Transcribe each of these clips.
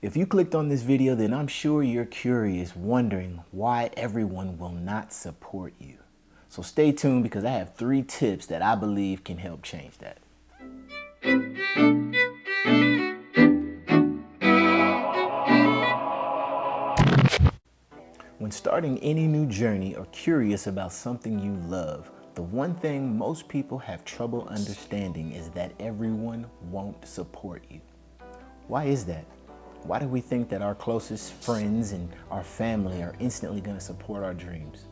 If you clicked on this video, then I'm sure you're curious, wondering why everyone will not support you. So stay tuned because I have 3 tips that I believe can help change that. When starting any new journey or curious about something you love, the one thing most people have trouble understanding is that everyone won't support you. Why is that? Why do we think that our closest friends and our family are instantly going to support our dreams?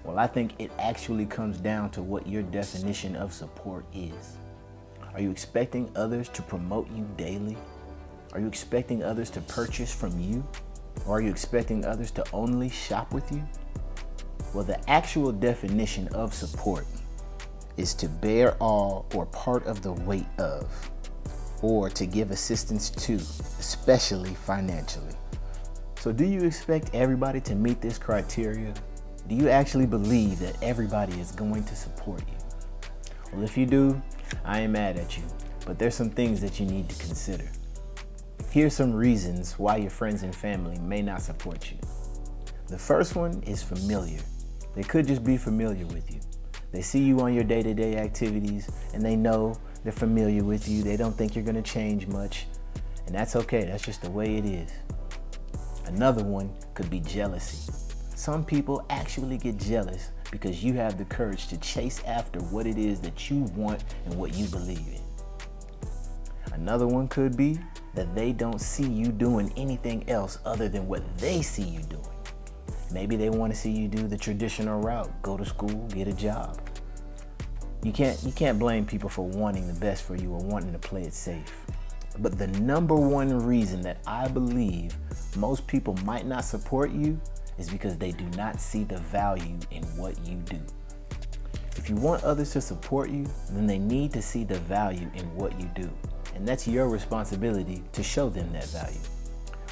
Well, I think it actually comes down to what your definition of support is. Are you expecting others to promote you daily? Are you expecting others to purchase from you? Or are you expecting others to only shop with you? Well, the actual definition of support is to bear all or part of the weight of, or to give assistance to, especially financially. So do you expect everybody to meet this criteria? Do you actually believe that everybody is going to support you? Well, if you do, I ain't mad at you, but there's some things that you need to consider. Here's some reasons why your friends and family may not support you. The first one is familiar. They could just be familiar with you. They see you on your day-to-day activities and they know they're familiar with you. They don't think you're gonna change much, and that's okay. That's just the way it is. Another one could be jealousy. Some people actually get jealous because you have the courage to chase after what it is that you want and what you believe in. Another one could be that they don't see you doing anything else other than what they see you doing. Maybe they want to see you do the traditional route, go to school, get a job. You can't blame people for wanting the best for you or wanting to play it safe. But the number one reason that I believe most people might not support you is because they do not see the value in what you do. If you want others to support you, then they need to see the value in what you do. And that's your responsibility to show them that value.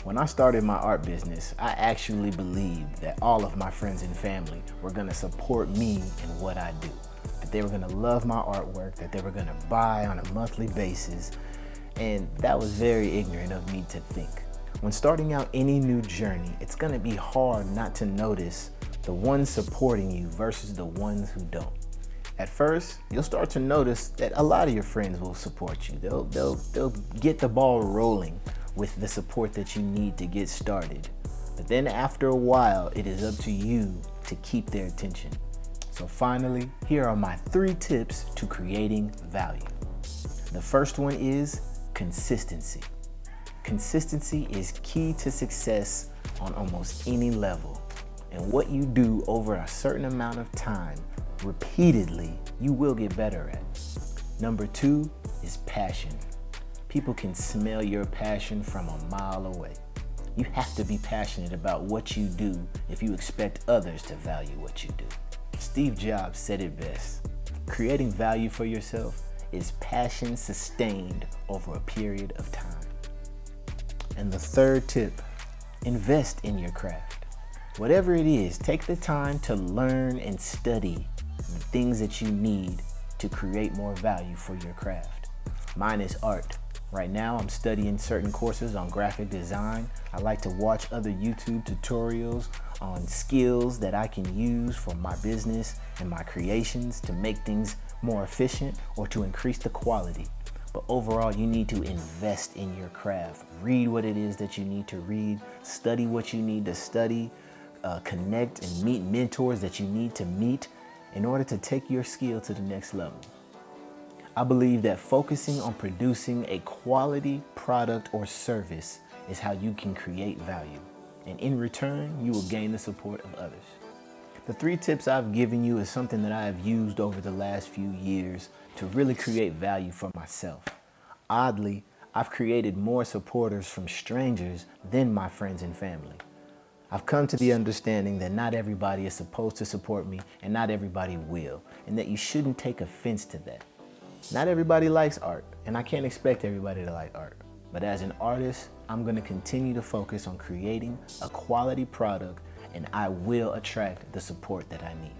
When I started my art business, I actually believed that all of my friends and family were gonna support me in what I do. That they were gonna love my artwork, that they were gonna buy on a monthly basis. And that was very ignorant of me to think. When starting out any new journey, it's gonna be hard not to notice the ones supporting you versus the ones who don't. At first, you'll start to notice that a lot of your friends will support you. They'll get the ball rolling with the support that you need to get started. But then after a while, it is up to you to keep their attention. So finally, here are my 3 tips to creating value. The first one is consistency. Consistency is key to success on almost any level. And what you do over a certain amount of time, repeatedly, you will get better at. Number 2 is passion. People can smell your passion from a mile away. You have to be passionate about what you do if you expect others to value what you do. Steve Jobs said it best. Creating value for yourself is passion sustained over a period of time. And the third tip, invest in your craft. Whatever it is, take the time to learn and study the things that you need to create more value for your craft. Mine is art. Right now, I'm studying certain courses on graphic design. I like to watch other YouTube tutorials on skills that I can use for my business and my creations to make things more efficient or to increase the quality. But overall, you need to invest in your craft. Read what it is that you need to read, study what you need to study, connect and meet mentors that you need to meet in order to take your skill to the next level. I believe that focusing on producing a quality product or service is how you can create value. And in return, you will gain the support of others. The 3 tips I've given you is something that I have used over the last few years to really create value for myself. Oddly, I've created more supporters from strangers than my friends and family. I've come to the understanding that not everybody is supposed to support me and not everybody will, and that you shouldn't take offense to that. Not everybody likes art, and I can't expect everybody to like art. But as an artist, I'm going to continue to focus on creating a quality product, and I will attract the support that I need.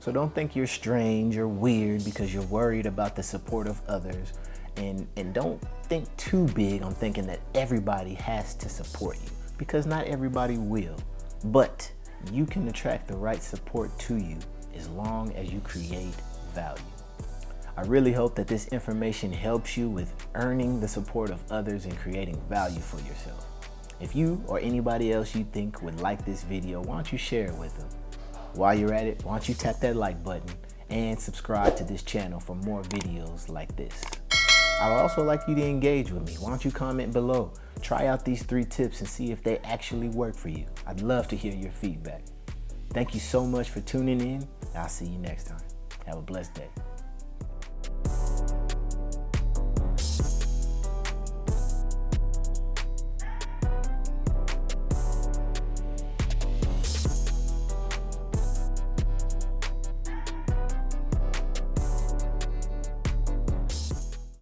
So don't think you're strange or weird because you're worried about the support of others, and don't think too big on thinking that everybody has to support you, because not everybody will. But you can attract the right support to you as long as you create value. I really hope that this information helps you with earning the support of others and creating value for yourself. If you or anybody else you think would like this video, why don't you share it with them? While you're at it, why don't you tap that like button and subscribe to this channel for more videos like this. I would also like you to engage with me. Why don't you comment below? Try out these 3 tips and see if they actually work for you. I'd love to hear your feedback. Thank you so much for tuning in. I'll see you next time. Have a blessed day.